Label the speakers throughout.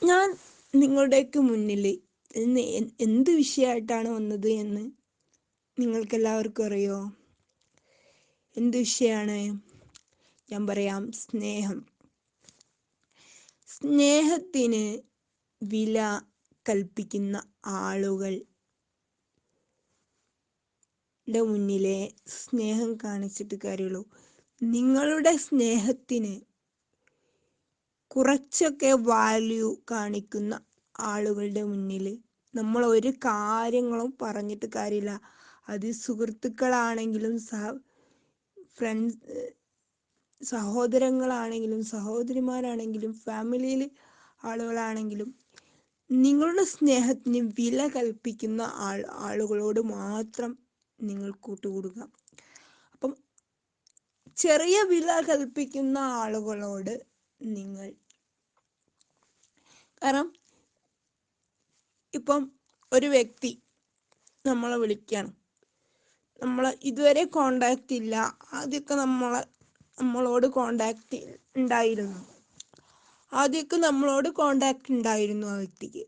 Speaker 1: ഞാൻ നിങ്ങളുടെയൊക്കെ മുന്നിൽ ഇന്ന് എന്ത് വിഷയമായിട്ടാണ് വന്നത് എന്ന് നിങ്ങൾക്കെല്ലാവർക്കും അറിയോ? എന്ത് വിഷയമാണ്? ഞാൻ പറയാം. സ്നേഹം. സ്നേഹത്തിന് വില കൽപ്പിക്കുന്ന ആളുകളുടെ മുന്നിലെ സ്നേഹം കാണിച്ചിട്ട് കാര്യമുള്ളൂ. നിങ്ങളുടെ സ്നേഹത്തിന് കുറച്ചൊക്കെ വാല്യൂ കാണിക്കുന്ന ആളുകളുടെ മുന്നിൽ നമ്മൾ ഒരു കാര്യങ്ങളും പറഞ്ഞിട്ട് കാര്യമില്ല. അത് സുഹൃത്തുക്കളാണെങ്കിലും ഫ്രണ്ട്സ്, സഹോദരങ്ങളാണെങ്കിലും സഹോദരിമാരാണെങ്കിലും ഫാമിലിയിൽ ആളുകളാണെങ്കിലും നിങ്ങളുടെ സ്നേഹത്തിന് വില കൽപ്പിക്കുന്ന ആളുകളോട് മാത്രം നിങ്ങൾ കൂട്ടുകൂടുക. അപ്പം ചെറിയ വില കൽപ്പിക്കുന്ന ആളുകളോട് നിങ്ങൾ, കാരണം ഇപ്പം ഒരു വ്യക്തി നമ്മളെ വിളിക്കുകയാണ്, നമ്മൾ ഇതുവരെ കോണ്ടാക്റ്റ് ഇല്ല, ആദ്യമൊക്കെ നമ്മളോട് കോണ്ടാക്റ്റ് ഉണ്ടായിരുന്നു, ആ വ്യക്തിക്ക്.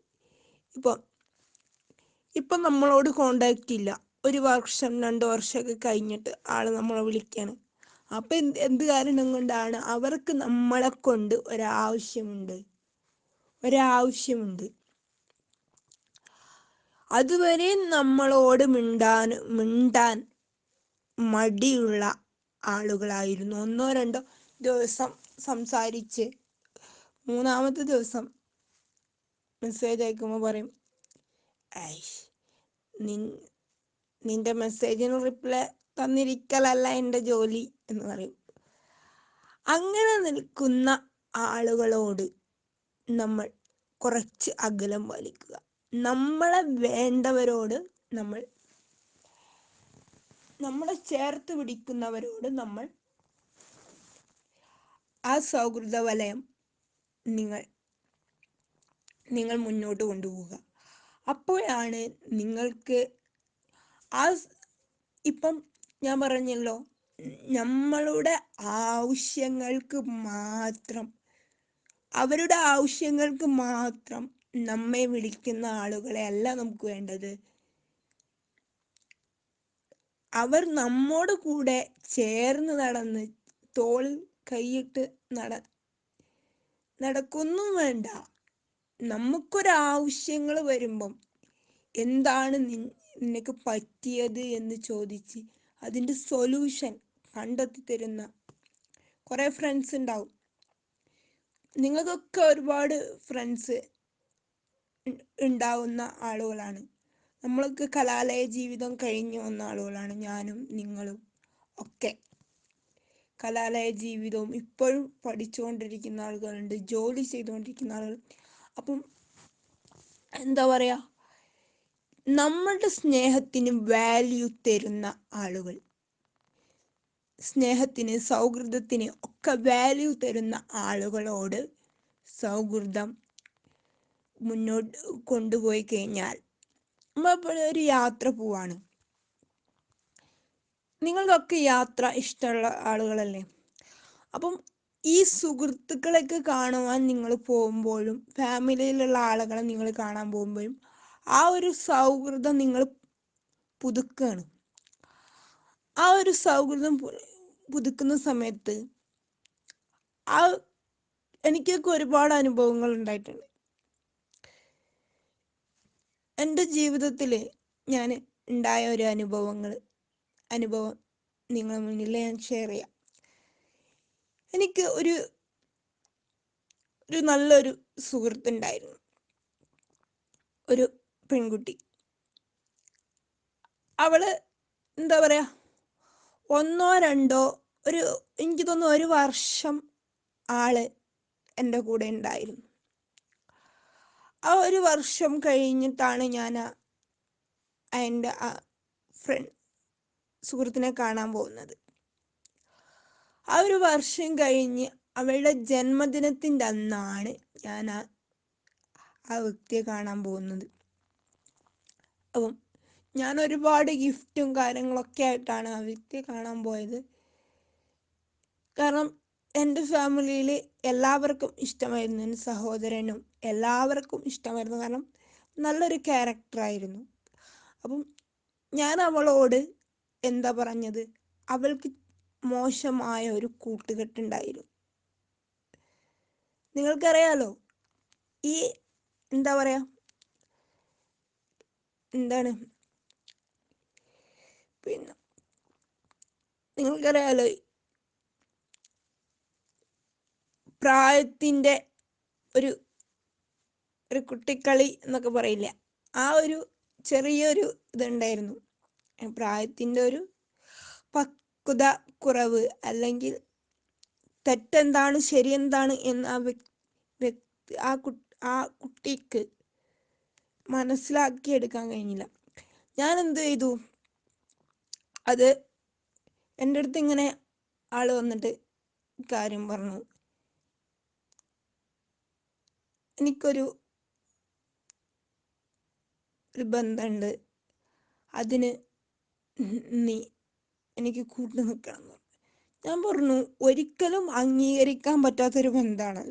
Speaker 1: ഇപ്പം നമ്മളോട് കോണ്ടാക്റ്റ് ഇല്ല, 1 വർഷം 2 വർഷമൊക്കെ കഴിഞ്ഞിട്ട് ആള് നമ്മളെ വിളിക്കുകയാണ്. അപ്പം എന്ത് കാരണം കൊണ്ടാണ്? അവർക്ക് നമ്മളെ കൊണ്ട് ഒരാവശ്യമുണ്ട്. അതുവരെ നമ്മളോട് മിണ്ടാൻ മടിയുള്ള ആളുകളായിരുന്നു. 1-2 ദിവസം സംസാരിച്ച് 3-ാമത്തെ ദിവസം മെസ്സേജ് അയക്കുമ്പോൾ പറയും, നിന്റെ മെസ്സേജിന് റിപ്ലൈ തന്നിരിക്കലല്ല എൻ്റെ ജോലി എന്ന് പറയും. അങ്ങനെ നിൽക്കുന്ന ആളുകളോട് നമ്മൾ കുറച്ച് അകലം പാലിക്കുക. നമ്മളെ വേണ്ടവരോട്, നമ്മളെ ചേർത്ത് പിടിക്കുന്നവരോട് നമ്മൾ ആ സൗഹൃദ വലയം നിങ്ങൾ മുന്നോട്ട് കൊണ്ടുപോവുക. അപ്പോഴാണ് നിങ്ങൾക്ക് ഇപ്പം ഞാൻ പറഞ്ഞല്ലോ, നമ്മളുടെ ആവശ്യങ്ങൾക്ക് മാത്രം, അവരുടെ ആവശ്യങ്ങൾക്ക് മാത്രം നമ്മെ വിളിക്കുന്ന ആളുകളെ അല്ല നമുക്ക് വേണ്ടത്. അവർ നമ്മോട് കൂടെ ചേർന്ന് നടന്ന് തോളിൽ കൈയിട്ട് നടക്കൊന്നും വേണ്ട. നമുക്കൊരാവശ്യങ്ങൾ വരുമ്പം എന്താണ് നിനക്ക് പറ്റിയത് എന്ന് ചോദിച്ച് അതിൻ്റെ സൊല്യൂഷൻ കണ്ടെത്തി തരുന്ന കുറേ ഫ്രണ്ട്സ് ഉണ്ടാവും. നിങ്ങൾക്കൊക്കെ ഒരുപാട് ഫ്രണ്ട്സ് ഉണ്ടാവുന്ന ആളുകളാണ്. നമ്മളൊക്കെ കലാലയ ജീവിതം കഴിഞ്ഞു വന്ന ആളുകളാണ്. ഞാനും നിങ്ങളും ഒക്കെ കലാലയ ജീവിതവും ഇപ്പോഴും പഠിച്ചുകൊണ്ടിരിക്കുന്ന ആളുകളുണ്ട്, ജോലി ചെയ്തുകൊണ്ടിരിക്കുന്ന ആളുകൾ. അപ്പം എന്താ പറയുക, നമ്മളുടെ സ്നേഹത്തിന് വാല്യൂ തരുന്ന ആളുകൾ, സ്നേഹത്തിന് സൗഹൃദത്തിന് ഒക്കെ വാല്യൂ തരുന്ന ആളുകളോട് സൗഹൃദം മുന്നോട്ട് കൊണ്ടുപോയി കഴിഞ്ഞാൽ, നമ്മളിപ്പോൾ ഒരു യാത്ര പോവാണ്, നിങ്ങൾക്കൊക്കെ യാത്ര ഇഷ്ടമുള്ള ആളുകളല്ലേ? അപ്പം ഈ സുഹൃത്തുക്കളൊക്കെ കാണുവാൻ നിങ്ങൾ പോകുമ്പോഴും ഫാമിലിയിലുള്ള ആളുകളെ നിങ്ങൾ കാണാൻ പോകുമ്പോഴും ആ ഒരു സൗഹൃദം നിങ്ങൾ പുതുക്കുകയാണ്. ആ ഒരു സൗഹൃദം പുതുക്കുന്ന സമയത്ത് എനിക്കൊക്കെ ഒരുപാട് അനുഭവങ്ങൾ ഉണ്ടായിട്ടുണ്ട്. എൻ്റെ ജീവിതത്തിൽ ഞാൻ ഉണ്ടായ ഒരു അനുഭവം നിങ്ങളുടെ മുന്നിൽ ഞാൻ ഷെയർ ചെയ്യാം. എനിക്ക് ഒരു നല്ലൊരു സുഹൃത്തുണ്ടായിരുന്നു, ഒരു പെൺകുട്ടി. അവള് എന്താ പറയുക, 1-2 എനിക്ക് തോന്നുന്നു 1 വർഷം ആള് എൻ്റെ കൂടെ ഉണ്ടായിരുന്നു. ആ 1 വർഷം കഴിഞ്ഞിട്ടാണ് ഞാൻ എൻ്റെ സുഹൃത്തിനെ കാണാൻ പോകുന്നത്. ആ 1 വർഷം കഴിഞ്ഞ് അവളുടെ ജന്മദിനത്തിൻ്റെ അന്നാണ് ഞാൻ ആ വ്യക്തിയെ കാണാൻ പോകുന്നത്. അപ്പം ഞാൻ ഒരുപാട് ഗിഫ്റ്റും കാര്യങ്ങളൊക്കെ ആയിട്ടാണ് ആ വ്യക്തിയെ കാണാൻ പോയത്. കാരണം എൻ്റെ ഫാമിലിയിൽ എല്ലാവർക്കും ഇഷ്ടമായിരുന്നു, എൻ്റെ സഹോദരനും എല്ലാവർക്കും ഇഷ്ടമായിരുന്നു, കാരണം നല്ലൊരു ക്യാരക്ടറായിരുന്നു. അപ്പം ഞാൻ അവളോട് എന്താ പറഞ്ഞത്, അവൾക്ക് മോശമായ ഒരു കൂട്ടുകെട്ടുണ്ടായിരുന്നു. നിങ്ങൾക്കറിയാലോ, ഈ എന്താ പറയാ, എന്താണ്, പിന്നെ നിങ്ങൾക്കറിയാലോ, പ്രായത്തിൻ്റെ ഒരു ഒരു കുട്ടിക്കളി എന്നൊക്കെ പറയില്ല, ആ ഒരു ചെറിയൊരു ഇതുണ്ടായിരുന്നു. പ്രായത്തിൻ്റെ ഒരു പക്വത കുറവ്, അല്ലെങ്കിൽ തെറ്റെന്താണ് ശരിയെന്താണ് എന്ന് ആ കുട്ടിക്ക് മനസ്സിലാക്കിയെടുക്കാൻ കഴിഞ്ഞില്ല. ഞാൻ എന്ത് ചെയ്തു, അത് എൻ്റെ അടുത്ത് ഇങ്ങനെ ആള് വന്നിട്ട് കാര്യം പറഞ്ഞു, എനിക്കൊരു ബന്ധമുണ്ട്, അതിന് നീ എനിക്ക് കൂട്ടു നിൽക്കണം എന്ന് പറഞ്ഞു. ഞാൻ പറഞ്ഞു, ഒരിക്കലും അംഗീകരിക്കാൻ പറ്റാത്തൊരു ബന്ധമാണ്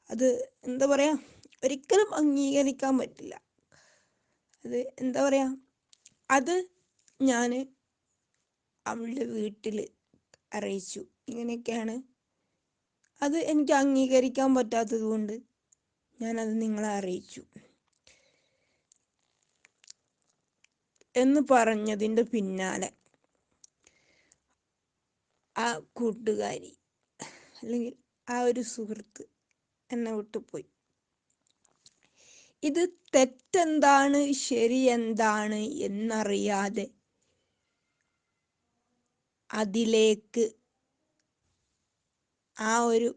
Speaker 1: അത്. എന്താ പറയാ, ഒരിക്കലും അംഗീകരിക്കാൻ പറ്റില്ല. അത് എന്താ പറയാ, അത് ഞാൻ അവളുടെ വീട്ടിൽ അറിയിച്ചു, ഇങ്ങനെയൊക്കെയാണ്, അത് എനിക്ക് അംഗീകരിക്കാൻ പറ്റാത്തത് കൊണ്ട് ഞാനത് നിങ്ങളെ അറിയിച്ചു എന്ന് പറഞ്ഞതിൻ്റെ പിന്നാലെ ആ കൂട്ടുകാരി, അല്ലെങ്കിൽ ആ ഒരു സുഹൃത്ത് എന്നെ വിട്ടുപോയി. ഇത് തെറ്റെന്താണ് ശരി എന്താണ് എന്നറിയാതെ അതിലേക്ക്, ആ ഒരു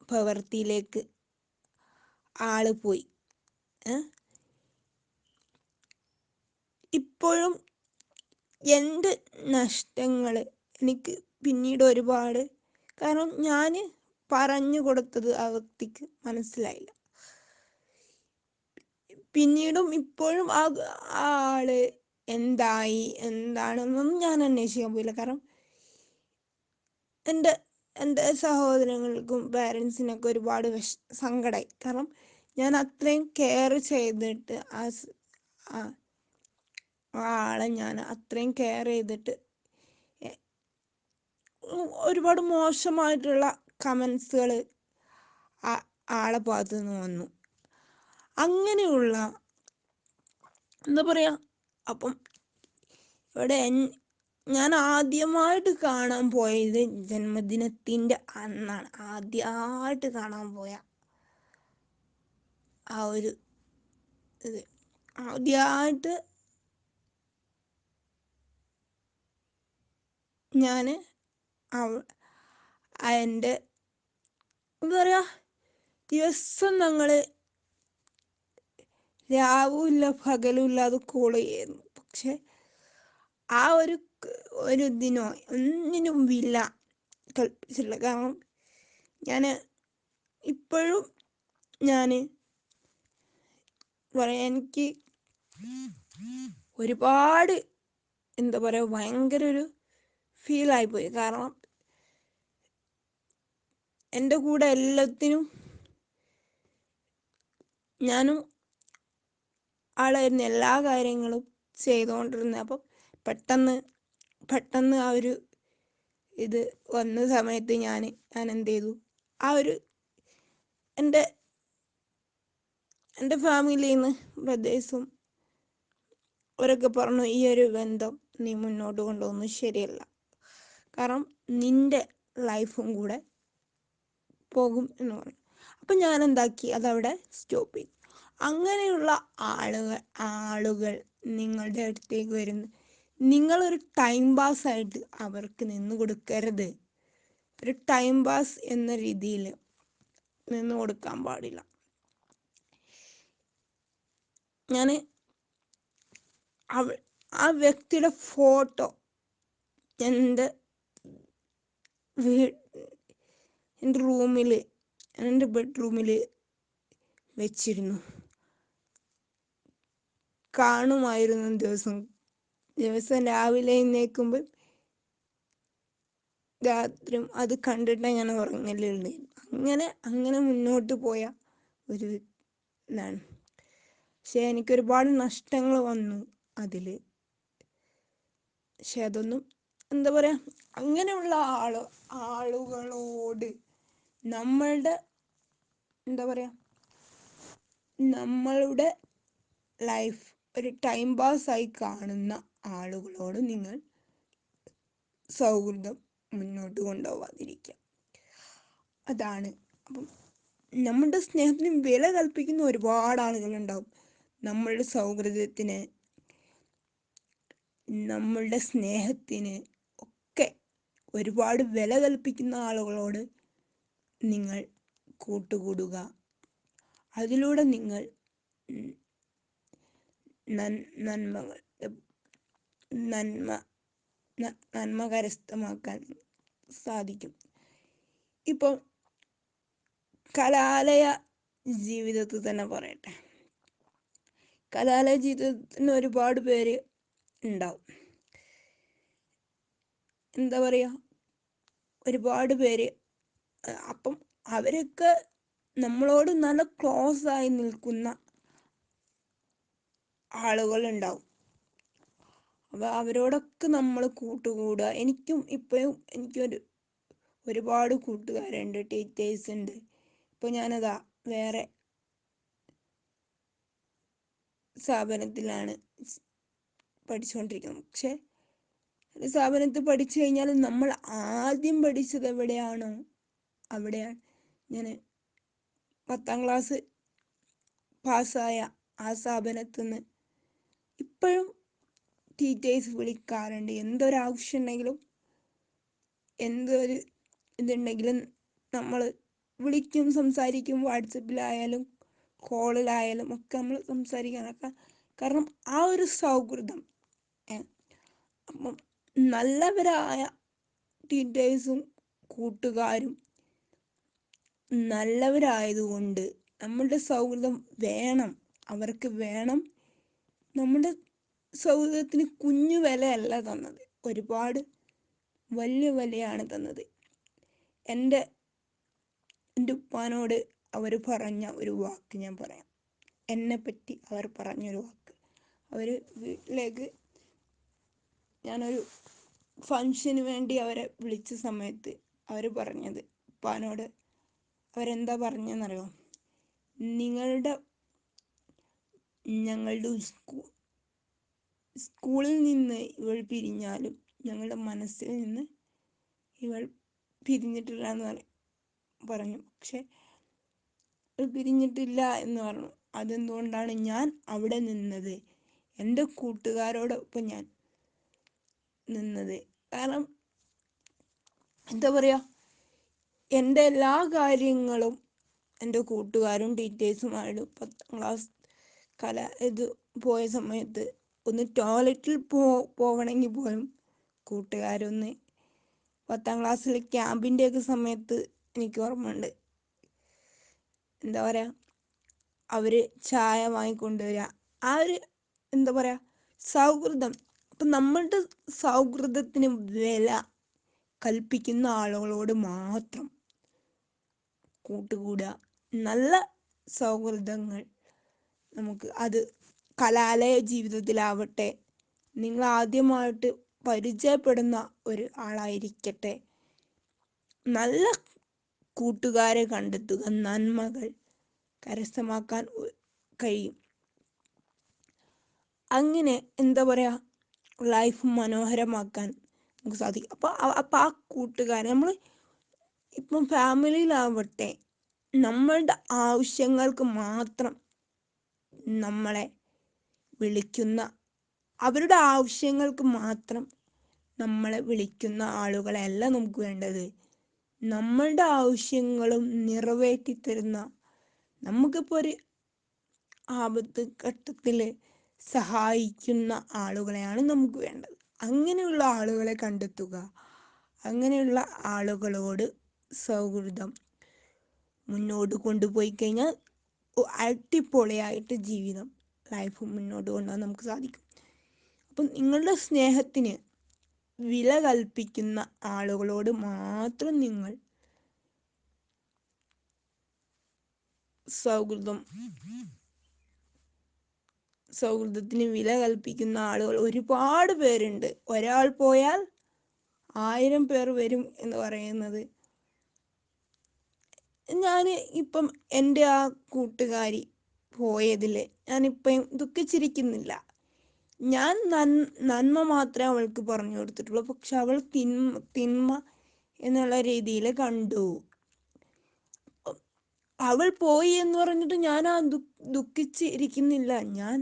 Speaker 1: പ്രവൃത്തിയിലേക്ക് ആള് പോയി. ഇപ്പോഴും എൻ്റെ നഷ്ടങ്ങൾ എനിക്ക് പിന്നീട് ഒരുപാട്, കാരണം ഞാൻ പറഞ്ഞു കൊടുത്തത് ആ വ്യക്തിക്ക് മനസ്സിലായില്ല. പിന്നീടും ഇപ്പോഴും ആ ആള് എന്തായി എന്താണെന്നൊന്നും ഞാൻ അന്വേഷിക്കാൻ പോയില്ല, കാരണം എൻ്റെ സഹോദരങ്ങൾക്കും പാരൻസിനൊക്കെ ഒരുപാട് സങ്കടമായി. കാരണം ഞാൻ അത്രയും കെയർ ചെയ്തിട്ട് ആ ആളെ ഞാൻ അത്രയും കെയർ ചെയ്തിട്ട് ഒരുപാട് മോശമായിട്ടുള്ള കമൻസുകൾ ആളെ ഭാഗത്തു നിന്ന് വന്നു. അങ്ങനെയുള്ള എന്താ പറയാ, അപ്പം ഇവിടെ ഞാൻ ആദ്യമായിട്ട് കാണാൻ പോയത് ജന്മദിനത്തിൻ്റെ അന്നാണ്. ആദ്യമായിട്ട് കാണാൻ പോയ ആ ഒരു ഇത്, ആദ്യമായിട്ട് ഞാൻ എൻ്റെ എന്താ പറയുക, ദിവസം ഞങ്ങൾ രാവുമില്ല പകലുമില്ല അത് കോൾ ചെയ്യുന്നു. പക്ഷെ ആ ഒരു ഇതിനോ ഒന്നിനും വില കൽപ്പിച്ചില്ല. കാരണം ഞാൻ ഇപ്പോഴും ഞാൻ പറയാം, എനിക്ക് ഒരുപാട് എന്താ പറയുക, ഭയങ്കര ഒരു ഫീലായിപ്പോയി. കാരണം എൻ്റെ കൂടെ എല്ലാത്തിനും ഞാനും ആളായിരുന്നു, എല്ലാ കാര്യങ്ങളും ചെയ്തുകൊണ്ടിരുന്നത്. അപ്പം പെട്ടെന്ന് ആ ഒരു ഇത് വന്ന സമയത്ത് ഞാൻ എന്ത് ചെയ്തു, ആ ഒരു എൻ്റെ ഫാമിലിയിൽ നിന്ന് ബ്രദേഴ്സും അവരൊക്കെ പറഞ്ഞു, ഈ ഒരു ബന്ധം നീ മുന്നോട്ട് കൊണ്ടുപോകുന്നത് ശരിയല്ല, കാരണം നിൻ്റെ ലൈഫും കൂടെ പോകും എന്ന് പറഞ്ഞു. അപ്പം ഞാൻ എന്താക്കി, അതവിടെ സ്റ്റോപ്പ് ചെയ്തു. അങ്ങനെയുള്ള ആളുകൾ നിങ്ങളുടെ അടുത്തേക്ക് വരുന്നു, നിങ്ങളൊരു ടൈം പാസ്സായിട്ട് അവർക്ക് നിന്ന് കൊടുക്കരുത്. ഒരു ടൈം പാസ് എന്ന രീതിയിൽ നിന്ന് കൊടുക്കാൻ പാടില്ല. ഞാൻ ആ വ്യക്തിയുടെ ഫോട്ടോ എൻ്റെ റൂമിൽ, എൻ്റെ ബെഡ്റൂമിൽ വെച്ചിരുന്നു. കാണുമായിരുന്നു ദിവസം രാവിലെ എഴുന്നേൽക്കുമ്പോൾ രാത്രിയും അത് കണ്ടിട്ട് ഞാൻ ഉറങ്ങലുണ്ട്. അങ്ങനെ മുന്നോട്ട് പോയ ഒരു എന്നാണ്. പക്ഷെ എനിക്കൊരുപാട് നഷ്ടങ്ങൾ വന്നു അതിൽ. പക്ഷെ അതൊന്നും എന്താ പറയുക, അങ്ങനെയുള്ള ആളുകളോട് നമ്മളുടെ എന്താ പറയുക, നമ്മളുടെ ലൈഫ് ഒരു ടൈം പാസ്സായി കാണുന്ന ആളുകളോട് നിങ്ങൾ സൗഹൃദം മുന്നോട്ട് കൊണ്ടുപോകാതിരിക്കുക. അതാണ്. അപ്പം നമ്മുടെ സ്നേഹത്തിന് വില കൽപ്പിക്കുന്ന ഒരുപാട് ആളുകളുണ്ടാവും. നമ്മളുടെ സൗഹൃദത്തിന്, നമ്മളുടെ സ്നേഹത്തിന് ഒക്കെ ഒരുപാട് വില കൽപ്പിക്കുന്ന ആളുകളോട് നിങ്ങൾ കൂട്ടുകൂടുക. അതിലൂടെ നിങ്ങൾ നന്മകൾ നന്മ കരസ്ഥമാക്കാൻ സാധിക്കും. ഇപ്പം കലാലയ ജീവിതത്തിൽ തന്നെ പറയട്ടെ. കലാലയ ജീവിതത്തിന് ഒരുപാട് പേര് ഉണ്ടാവും. എന്താ പറയുക, ഒരുപാട് പേര്. അപ്പം അവരൊക്കെ നമ്മളോട് നല്ല ക്ലോസ് ആയി നിൽക്കുന്ന ആളുകളുണ്ടാവും. അപ്പോൾ അവരോടൊക്കെ നമ്മൾ കൂട്ടുകൂടുക. ഇപ്പോഴും ഒരുപാട് കൂട്ടുകാരുണ്ട്, ടീച്ചേഴ്സ് ഉണ്ട്. ഇപ്പോൾ ഞാനതാ വേറെ സ്ഥാപനത്തിലാണ് പഠിച്ചുകൊണ്ടിരിക്കുന്നത്. പക്ഷെ ഒരു സ്ഥാപനത്തിൽ പഠിച്ചു കഴിഞ്ഞാൽ നമ്മൾ ആദ്യം പഠിച്ചത് എവിടെയാണോ അവിടെയാണ്. ഞാൻ 10ാം ക്ലാസ് പാസ്സായ ആ സ്ഥാപനത്തിൽ നിന്ന് ഇപ്പോഴും ടീച്ചേഴ്സ് വിളിക്കാറുണ്ട്. എന്തൊരാവശ്യം ഉണ്ടെങ്കിലും, എന്തൊരു ഇതുണ്ടെങ്കിലും നമ്മൾ വിളിക്കും, സംസാരിക്കും. വാട്സപ്പിലായാലും കോളിലായാലും ഒക്കെ നമ്മൾ സംസാരിക്കാനൊക്കെ. കാരണം ആ ഒരു സൗഹൃദം. അപ്പം നല്ലവരായ ടീച്ചേഴ്സും കൂട്ടുകാരും നല്ലവരായതുകൊണ്ട് നമ്മളുടെ സൗഹൃദം വേണം, അവർക്ക് വേണം. നമ്മുടെ സൗഹൃദത്തിന് കുഞ്ഞു വിലയല്ല തന്നത്, ഒരുപാട് വലിയ വിലയാണ് തന്നത്. എൻ്റെ ഉപ്പാനോട് അവർ പറഞ്ഞ ഒരു വാക്ക് ഞാൻ പറയാം. എന്നെപ്പറ്റി അവർ പറഞ്ഞൊരു വാക്ക്. അവർ വീട്ടിലേക്ക് ഞാനൊരു ഫങ്ഷന് വേണ്ടി അവരെ വിളിച്ച സമയത്ത് അവർ പറഞ്ഞത്, ഉപ്പാനോട് അവരെന്താ പറഞ്ഞതെന്നറിയോ? ഞങ്ങളുടെ സ്കൂളിൽ നിന്ന് ഇവൾ പിരിഞ്ഞാലും ഞങ്ങളുടെ മനസ്സിൽ നിന്ന് ഇവൾ പിരിഞ്ഞിട്ടില്ല എന്ന് പറഞ്ഞു. പക്ഷെ പിരിഞ്ഞിട്ടില്ല എന്ന് പറഞ്ഞു. അതെന്തുകൊണ്ടാണ് ഞാൻ അവിടെ നിന്നത്, എൻ്റെ കൂട്ടുകാരോടൊപ്പം ഞാൻ നിന്നത്. കാരണം എന്താ പറയുക, എൻ്റെ എല്ലാ കാര്യങ്ങളും എൻ്റെ കൂട്ടുകാരും ടീച്ചേഴ്സുമായിട്ട് 10ാം ക്ലാസ് പോയ സമയത്ത് ഒന്ന് ടോയ്ലറ്റിൽ പോകണമെങ്കിൽ പോലും കൂട്ടുകാരൊന്ന് 10ാം ക്ലാസ്സിൽ ക്യാമ്പിൻ്റെയൊക്കെ സമയത്ത് എനിക്ക് ഓർമ്മയുണ്ട്. എന്താ പറയുക, അവർ ചായ വാങ്ങിക്കൊണ്ടുവരിക. ആ ഒരു എന്താ പറയുക സൗഹൃദം. അപ്പം നമ്മളുടെ സൗഹൃദത്തിന് വില കൽപ്പിക്കുന്ന ആളുകളോട് മാത്രം കൂട്ടുകൂടുക. നല്ല സൗഹൃദങ്ങൾ നമുക്ക്, അത് കലാലയ ജീവിതത്തിലാവട്ടെ, നിങ്ങൾ ആദ്യമായിട്ട് പരിചയപ്പെടുന്ന ഒരു ആളായിരിക്കട്ടെ, നല്ല കൂട്ടുകാരെ കണ്ടെത്തുക. നന്മകൾ കരസ്ഥമാക്കാൻ കഴിയും. അങ്ങനെ എന്താ പറയുക, ലൈഫ് മനോഹരമാക്കാൻ നമുക്ക് സാധിക്കും. അപ്പോൾ ആ കൂട്ടുകാരെ നമ്മൾ ഇപ്പം ഫാമിലിയിലാവട്ടെ, നമ്മളുടെ ആവശ്യങ്ങൾക്ക് മാത്രം നമ്മളെ വിളിക്കുന്ന, അവരുടെ ആവശ്യങ്ങൾക്ക് മാത്രം നമ്മളെ വിളിക്കുന്ന ആളുകളല്ല നമുക്ക് വേണ്ടത്. നമ്മളുടെ ആവശ്യങ്ങളും നിറവേറ്റി തരുന്ന, നമുക്കിപ്പോൾ ഒരു ആപത്ത് ഘട്ടത്തിൽ സഹായിക്കുന്ന ആളുകളെയാണ് നമുക്ക് വേണ്ടത്. അങ്ങനെയുള്ള ആളുകളെ കണ്ടെത്തുക. അങ്ങനെയുള്ള ആളുകളോട് സൗഹൃദം മുന്നോട്ട് കൊണ്ടുപോയി കഴിഞ്ഞാൽ അടിപൊളിയായിട്ട് ജീവിതം, ലൈഫ് മുന്നോട്ട് കൊണ്ടുപോകാൻ നമുക്ക് സാധിക്കും. അപ്പം നിങ്ങളുടെ സ്നേഹത്തിന് വില കൽപ്പിക്കുന്ന ആളുകളോട് മാത്രം നിങ്ങൾ സൗഹൃദത്തിന് വില കൽപ്പിക്കുന്ന ആളുകൾ ഒരുപാട് പേരുണ്ട്. ഒരാൾ പോയാൽ 1000 പേർ വരും എന്ന് പറയുന്നത്. ഞാൻ ഇപ്പം എൻ്റെ ആ കൂട്ടുകാരി പോയതിൽ ഞാനിപ്പം ദുഃഖിച്ചിരിക്കുന്നില്ല. ഞാൻ നന്മ മാത്രമേ അവൾക്ക് പറഞ്ഞു കൊടുത്തിട്ടുള്ളൂ. പക്ഷെ അവൾ തിന്മ എന്നുള്ള രീതിയിൽ കണ്ടു. അവൾ പോയി എന്ന് പറഞ്ഞിട്ട് ഞാൻ ദുഃഖിച്ചിരിക്കുന്നില്ല. ഞാൻ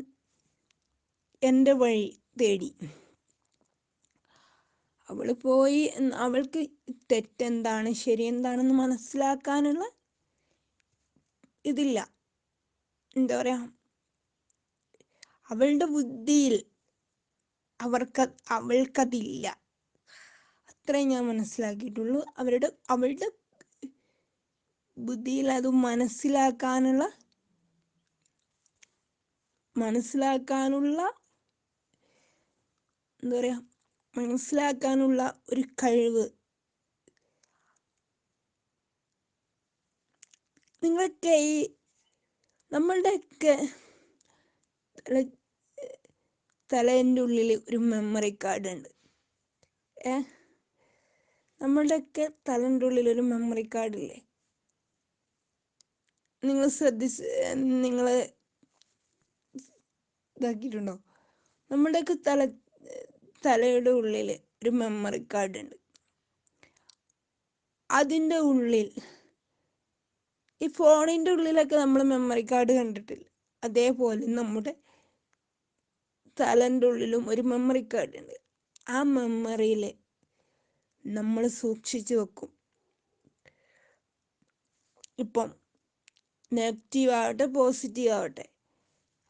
Speaker 1: എൻ്റെ വഴി തേടി. അവൾ പോയി, അവൾക്ക് തെറ്റെന്താണ് ശരി എന്താണെന്ന് മനസ്സിലാക്കാനുള്ള ഇതില്ല. എന്താ പറയാ, അവളുടെ ബുദ്ധിയിൽ അവൾക്കതില്ല. അത്രേ ഞാൻ മനസ്സിലാക്കിയിട്ടുള്ളൂ. അവളുടെ ബുദ്ധിയിൽ അത് മനസ്സിലാക്കാനുള്ള എന്താ പറയാ, മനസ്സിലാക്കാനുള്ള ഒരു കഴിവ് നിങ്ങൾക്ക് നമ്മളുടെയൊക്കെ തലേൻ്റെ ഉള്ളിൽ ഒരു മെമ്മറി കാർഡ് ഉണ്ട്. നമ്മളുടെയൊക്കെ തലേൻ്റെ ഉള്ളിൽ ഒരു മെമ്മറി കാർഡില്ലേ? നിങ്ങൾ ഇതാക്കിയിട്ടുണ്ടോ? നമ്മളുടെയൊക്കെ തലയുടെ ഉള്ളിൽ ഒരു മെമ്മറി കാർഡ് ഉണ്ട്. അതിൻ്റെ ഉള്ളിൽ, ഈ ഫോണിൻ്റെ ഉള്ളിലൊക്കെ നമ്മൾ മെമ്മറി കാർഡ് കണ്ടിട്ടില്ല, അതേപോലെ നമ്മുടെ തലേൻ്റെ ഉള്ളിലും ഒരു മെമ്മറി കാർഡ് ഉണ്ട്. ആ മെമ്മറിയിൽ നമ്മൾ സൂക്ഷിച്ചു വെക്കും. ഇപ്പം നെഗറ്റീവ് ആവട്ടെ പോസിറ്റീവ് ആവട്ടെ.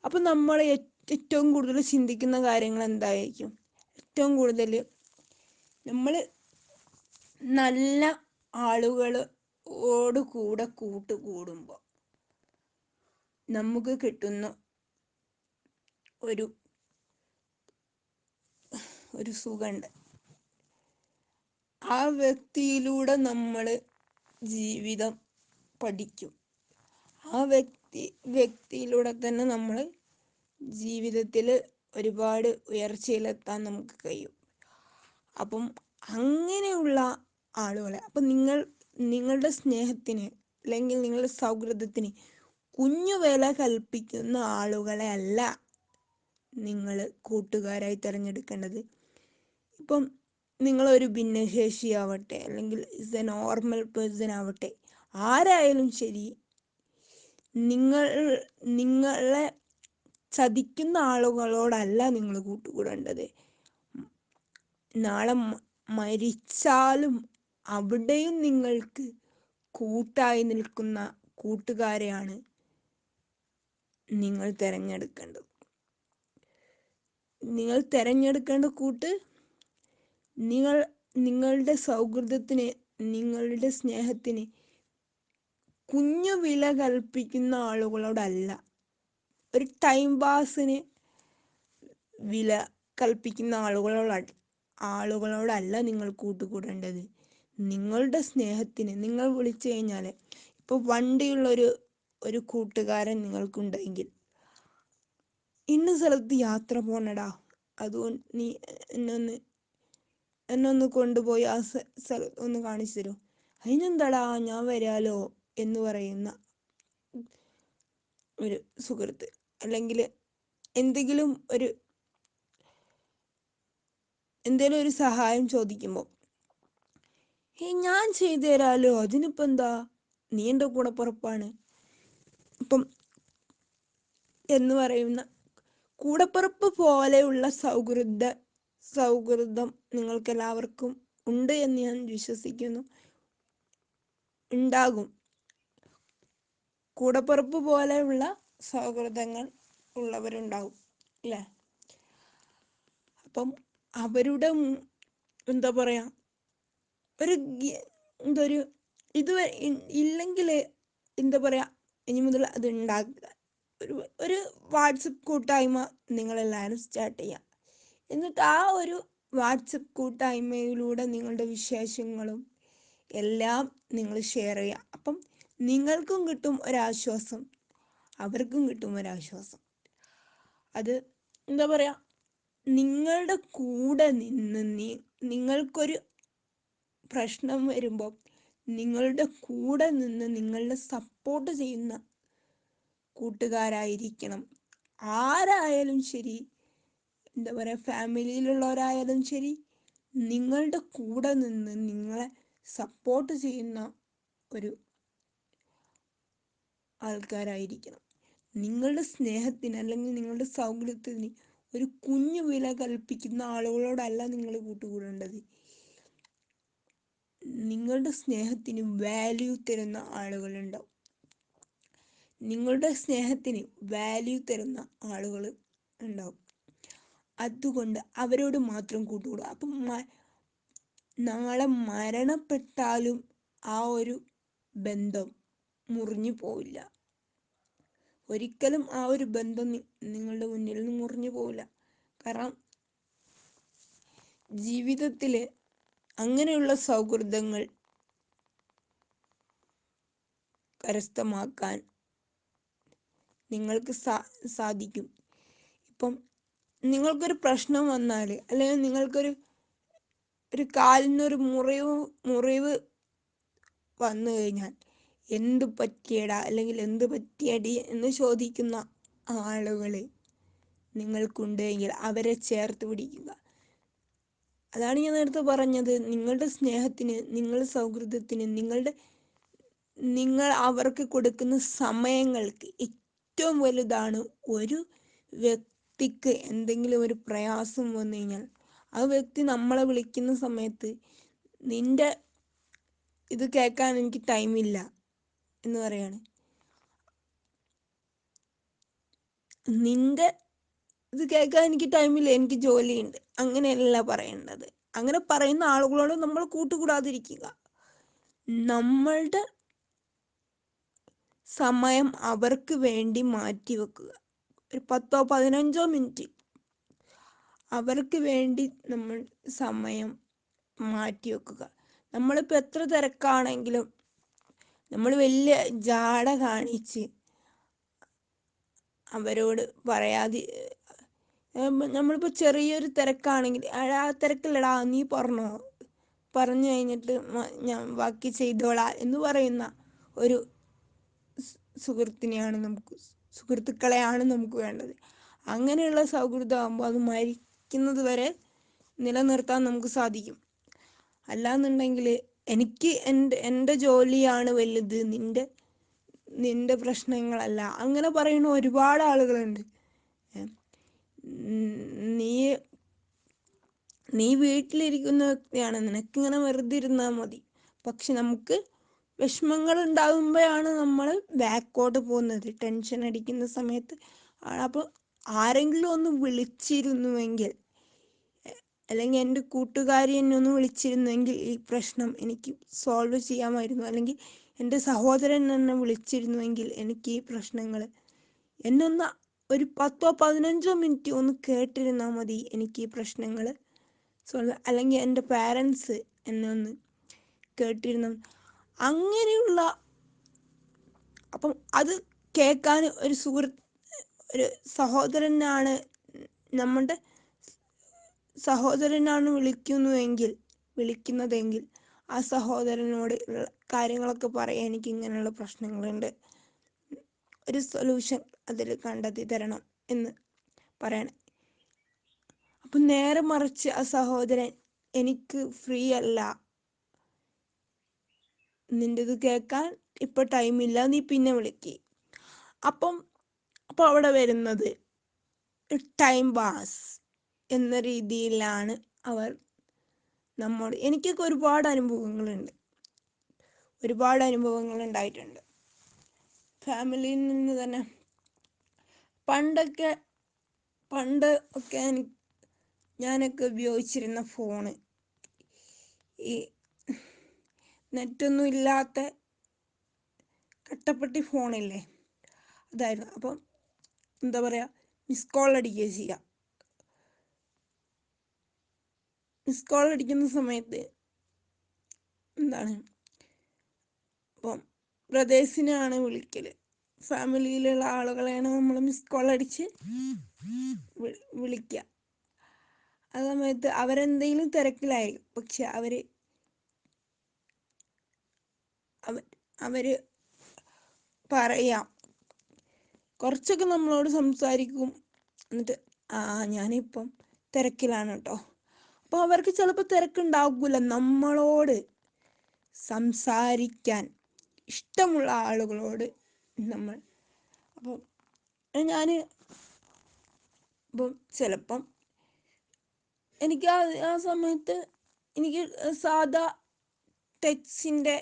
Speaker 1: അപ്പം നമ്മൾ ഏറ്റവും കൂടുതൽ ചിന്തിക്കുന്ന കാര്യങ്ങൾ എന്തായിരിക്കും? ഏറ്റവും കൂടുതൽ നമ്മൾ നല്ല ആളുകളോട് കൂടെ കൂട്ടുകൂടുമ്പോൾ നമുക്ക് കിട്ടുന്ന ഒരു സുഖമുണ്ട്. ആ വ്യക്തിയിലൂടെ നമ്മൾ ജീവിതം പഠിക്കും. ആ വ്യക്തിയിലൂടെ തന്നെ നമ്മൾ ജീവിതത്തിൽ ഒരുപാട് ഉയർച്ചയിലെത്താൻ നമുക്ക് കഴിയും. അപ്പം അങ്ങനെയുള്ള ആളുകളെ, അപ്പം നിങ്ങളുടെ സ്നേഹത്തിന് അല്ലെങ്കിൽ നിങ്ങളുടെ സൗഹൃദത്തിന് കുഞ്ഞു വില കൽപ്പിക്കുന്ന ആളുകളെ അല്ല നിങ്ങൾ കൂട്ടുകാരായി തിരഞ്ഞെടുക്കേണ്ടത്. ഇപ്പം നിങ്ങളൊരു ഭിന്നശേഷിയാവട്ടെ അല്ലെങ്കിൽ എ നോർമൽ പേഴ്സൺ ആവട്ടെ, ആരായാലും ശരി, നിങ്ങളെ ചതിക്കുന്ന ആളുകളോടല്ല നിങ്ങൾ കൂട്ടുകൂടേണ്ടത്. നാളെ മരിച്ചാലും അവിടെയും നിങ്ങൾക്ക് കൂട്ടായി നിൽക്കുന്ന കൂട്ടുകാരെയാണ് നിങ്ങൾ തിരഞ്ഞെടുക്കേണ്ടത്. നിങ്ങൾ തിരഞ്ഞെടുക്കേണ്ട കൂട്ട് നിങ്ങളുടെ സൗഹൃദത്തിന്, നിങ്ങളുടെ സ്നേഹത്തിന് കുഞ്ഞു വില കൽപ്പിക്കുന്ന ആളുകളോടല്ല, ഒരു ടൈം പാസിന് വില കൽപ്പിക്കുന്ന ആളുകളോടല്ല നിങ്ങൾ കൂട്ടുകൂടേണ്ടത്. നിങ്ങളുടെ സ്നേഹത്തിന്, നിങ്ങൾ വിളിച്ചു കഴിഞ്ഞാൽ, ഇപ്പോൾ വണ്ടിയുള്ളൊരു കൂട്ടുകാരൻ നിങ്ങൾക്കുണ്ടെങ്കിൽ, ഇന്ന സ്ഥലത്ത് യാത്ര പോണടാ, അതുകൊണ്ട് നീ എന്നെ കൊണ്ടുപോയി ആ സ്ഥലം ഒന്ന് കാണിച്ചു തരുമോ? അതിനെന്താടാ ഞാൻ വരാലോ എന്ന് പറയുന്ന ഒരു സുഹൃത്ത്, അല്ലെങ്കിൽ എന്തെങ്കിലും ഒരു സഹായം ചോദിക്കുമ്പോൾ ഞാൻ ചെയ്തു തരാലോ, അതിനിപ്പോൾ എന്താ, നീ എൻ്റെ കൂടെ പുറപ്പാണ് ഇപ്പം എന്ന് പറയുന്ന കൂടപ്പിറപ്പ് പോലെയുള്ള സൗഹൃദം നിങ്ങൾക്കെല്ലാവർക്കും ഉണ്ട് എന്ന് ഞാൻ വിശ്വസിക്കുന്നു. ഉണ്ടാകും. കൂടപ്പിറപ്പ് പോലെയുള്ള സൗഹൃദങ്ങൾ ഉള്ളവരുണ്ടാവും, അല്ലേ? അപ്പം അവരുടെ എന്താ പറയാ, ഇത് ഇല്ലെങ്കിൽ എന്താ പറയാ, ഇനി മുതൽ അത് ഉണ്ടാക്കുക. ഒരു വാട്സപ്പ് കൂട്ടായ്മ നിങ്ങളെല്ലാവരും സ്റ്റാർട്ട് ചെയ്യുക. എന്നിട്ട് ആ ഒരു വാട്സപ്പ് കൂട്ടായ്മയിലൂടെ നിങ്ങളുടെ വിശേഷങ്ങളും എല്ലാം നിങ്ങൾ ഷെയർ ചെയ്യുക. അപ്പം നിങ്ങൾക്കും കിട്ടും ഒരാശ്വാസം, അവർക്കും കിട്ടും ഒരാശ്വാസം. അത് എന്താ പറയുക, നിങ്ങളുടെ കൂടെ നിന്ന് നിങ്ങൾക്കൊരു പ്രശ്നം വരുമ്പോൾ നിങ്ങളുടെ കൂടെ നിന്ന് നിങ്ങളുടെ സപ്പോർട്ട് ചെയ്യുന്ന കൂട്ടുകാരായിരിക്കണം. ആരായാലും ശരി, എന്താ പറയുക, ഫാമിലിയിലുള്ളവരായാലും ശരി, നിങ്ങളുടെ കൂടെ നിന്ന് നിങ്ങളെ സപ്പോർട്ട് ചെയ്യുന്ന ഒരു ആൾക്കാരായിരിക്കണം. നിങ്ങളുടെ സ്നേഹത്തിന് അല്ലെങ്കിൽ നിങ്ങളുടെ സൗഹൃദത്തിന് ഒരു കുഞ്ഞു വില കൽപ്പിക്കുന്ന ആളുകളോടല്ല നിങ്ങൾ കൂട്ടുകൂടേണ്ടത്. നിങ്ങളുടെ സ്നേഹത്തിന് വാല്യൂ തരുന്ന ആളുകളുണ്ടാവും. നിങ്ങളുടെ സ്നേഹത്തിന് വാല്യൂ തരുന്ന ആളുകൾ ഉണ്ടാവും. അതുകൊണ്ട് അവരോട് മാത്രം കൂട്ടുകൂടുക. അപ്പം നാളെ മരണപ്പെട്ടാലും ആ ഒരു ബന്ധം മുറിഞ്ഞു പോവില്ല. ഒരിക്കലും ആ ഒരു ബന്ധം നിങ്ങളുടെ മുന്നിൽ നിന്ന് മുറിഞ്ഞു പോവില്ല. കാരണം ജീവിതത്തിൽ അങ്ങനെയുള്ള സൗഹൃദങ്ങൾ കരസ്ഥമാക്കാൻ നിങ്ങൾക്ക് സാധിക്കും. ഇപ്പം നിങ്ങൾക്കൊരു പ്രശ്നം വന്നാൽ, അല്ലെങ്കിൽ നിങ്ങൾക്കൊരു കാലിനൊരു മുറിവ് വന്നു കഴിഞ്ഞാൽ എന്ത് പറ്റിയടാ അല്ലെങ്കിൽ എന്ത് പറ്റിയടി എന്ന് ചോദിക്കുന്ന ആളുകൾ നിങ്ങൾക്കുണ്ടെങ്കിൽ അവരെ ചേർത്ത് പിടിക്കുക. അതാണ് ഞാൻ നേരത്തെ പറഞ്ഞത്, നിങ്ങളുടെ സ്നേഹത്തിന്, നിങ്ങളുടെ സൗഹൃദത്തിന്, നിങ്ങൾ അവർക്ക് കൊടുക്കുന്ന സമയങ്ങൾക്ക് ഏറ്റവും വലുതാണ്. ഒരു വ്യക്തിക്ക് എന്തെങ്കിലും ഒരു പ്രയാസം വന്നു കഴിഞ്ഞാൽ ആ വ്യക്തി നമ്മളെ വിളിക്കുന്ന സമയത്ത് നിന്റെ ഇത് കേൾക്കാൻ എനിക്ക് ടൈമില്ല എന്ന് പറയാണ്. നിന്റെ ഇത് കേൾക്കാൻ എനിക്ക് ടൈമില്ല, എനിക്ക് ജോലിയുണ്ട്, അങ്ങനെയല്ല പറയേണ്ടത്. അങ്ങനെ പറയുന്ന ആളുകളോട് നമ്മൾ കൂട്ടുകൂടാതിരിക്കുക. നമ്മളുടെ സമയം അവർക്ക് വേണ്ടി മാറ്റി വെക്കുക. ഒരു 10-15 മിനിറ്റ് അവർക്ക് വേണ്ടി നമ്മൾ സമയം മാറ്റി വെക്കുക. നമ്മളിപ്പോൾ എത്ര തിരക്കാണെങ്കിലും നമ്മൾ വലിയ ജാട കാണിച്ച് അവരോട് പറയാതെ, നമ്മളിപ്പോൾ ചെറിയൊരു തിരക്കാണെങ്കിൽ ആ തിരക്കില്ലടാ നീ പറഞ്ഞു കഴിഞ്ഞിട്ട് ഞാൻ ബാക്കി ചെയ്തോളാം എന്ന് പറയുന്ന ഒരു സുഹൃത്തുക്കളെയാണ് നമുക്ക് വേണ്ടത്. അങ്ങനെയുള്ള സൗഹൃദമാകുമ്പോൾ അത് മരിക്കുന്നത് വരെ നിലനിർത്താൻ നമുക്ക് സാധിക്കും. അല്ലാന്നുണ്ടെങ്കിൽ എനിക്ക് എൻ്റെ ജോലിയാണ് വലുത്, നിന്റെ പ്രശ്നങ്ങളല്ല, അങ്ങനെ പറയുന്ന ഒരുപാട് ആളുകളുണ്ട്. നീ വീട്ടിലിരിക്കുന്ന വ്യക്തിയാണ്, നിനക്കിങ്ങനെ വെറുതെ ഇരുന്നാൽ മതി. പക്ഷെ നമുക്ക് വിഷമങ്ങൾ ഉണ്ടാകുമ്പോഴാണ് നമ്മൾ ബാക്കോട്ട് പോകുന്നത്, ടെൻഷൻ അടിക്കുന്ന സമയത്ത്. അപ്പോൾ ആരെങ്കിലും ഒന്ന് വിളിച്ചിരുന്നുവെങ്കിൽ, അല്ലെങ്കിൽ എൻ്റെ കൂട്ടുകാരി എന്നെ ഒന്ന് വിളിച്ചിരുന്നെങ്കിൽ ഈ പ്രശ്നം എനിക്ക് സോൾവ് ചെയ്യാമായിരുന്നു. അല്ലെങ്കിൽ എൻ്റെ സഹോദരൻ എന്നെ വിളിച്ചിരുന്നുവെങ്കിൽ എനിക്ക് ഈ പ്രശ്നങ്ങൾ എന്നൊന്ന് ഒരു 10-15 മിനിറ്റ് ഒന്ന് കേട്ടിരുന്നാൽ മതി, എനിക്ക് ഈ പ്രശ്നങ്ങൾ സോൾവ്. അല്ലെങ്കിൽ എൻ്റെ പാരൻസ് എന്നെ ഒന്ന് കേട്ടിരുന്ന അങ്ങനെയുള്ള. അപ്പം അത് കേൾക്കാൻ ഒരു സഹോദരനാണ്, നമ്മുടെ സഹോദരനാണ് വിളിക്കുന്നതെങ്കിൽ ആ സഹോദരനോട് കാര്യങ്ങളൊക്കെ പറയാൻ, എനിക്ക് ഇങ്ങനെയുള്ള പ്രശ്നങ്ങളുണ്ട്, ഒരു സൊല്യൂഷൻ അതിൽ കണ്ടെത്തി തരണം എന്ന് പറയണം. അപ്പം നേരെ മറിച്ച് ആ സഹോദരൻ എനിക്ക് ഫ്രീ അല്ല, നിൻ്റെ ഇത് കേൾക്കാൻ ഇപ്പം ടൈമില്ല, നീ പിന്നെ വിളിക്ക്. അപ്പം അവിടെ വരുന്നത് ടൈം പാസ് എന്ന രീതിയിലാണ് അവർ എനിക്കൊക്കെ ഒരുപാട് അനുഭവങ്ങൾ ഉണ്ടായിട്ടുണ്ട് ഫാമിലിയിൽ നിന്ന് തന്നെ. പണ്ട് ഒക്കെ ഞാനൊക്കെ ഉപയോഗിച്ചിരുന്ന ഫോണ് ഈ നെറ്റൊന്നും ഇല്ലാത്ത കട്ടപ്പെട്ടി ഫോണില്ലേ, അതായിരുന്നു. അപ്പം എന്താ പറയുക, മിസ് കോൾ അടിക്കുന്ന സമയത്ത് എന്താണ്, അപ്പം ബ്രദേഴ്സിനെയാണ് വിളിക്കല്. ഫാമിലിയിലുള്ള ആളുകളെയാണ് നമ്മൾ മിസ് കോൾ അടിച്ച് വിളിക്കുക. ആ സമയത്ത് അവരെന്തെങ്കിലും തിരക്കിലായിരിക്കും, പക്ഷെ അവര് പറയാം, കുറച്ചൊക്കെ നമ്മളോട് സംസാരിക്കും. എന്നിട്ട് ഞാനിപ്പം തിരക്കിലാണ് കേട്ടോ. അപ്പോൾ അവർക്ക് ചിലപ്പോൾ തിരക്കുണ്ടാകില്ല. നമ്മളോട് സംസാരിക്കാൻ ഇഷ്ടമുള്ള ആളുകളോട് നമ്മൾ അപ്പം ഞാൻ ഇപ്പം ചിലപ്പം എനിക്ക് ആ സമയത്ത് എനിക്ക് സാധാ ടച്ചിൻ്റെ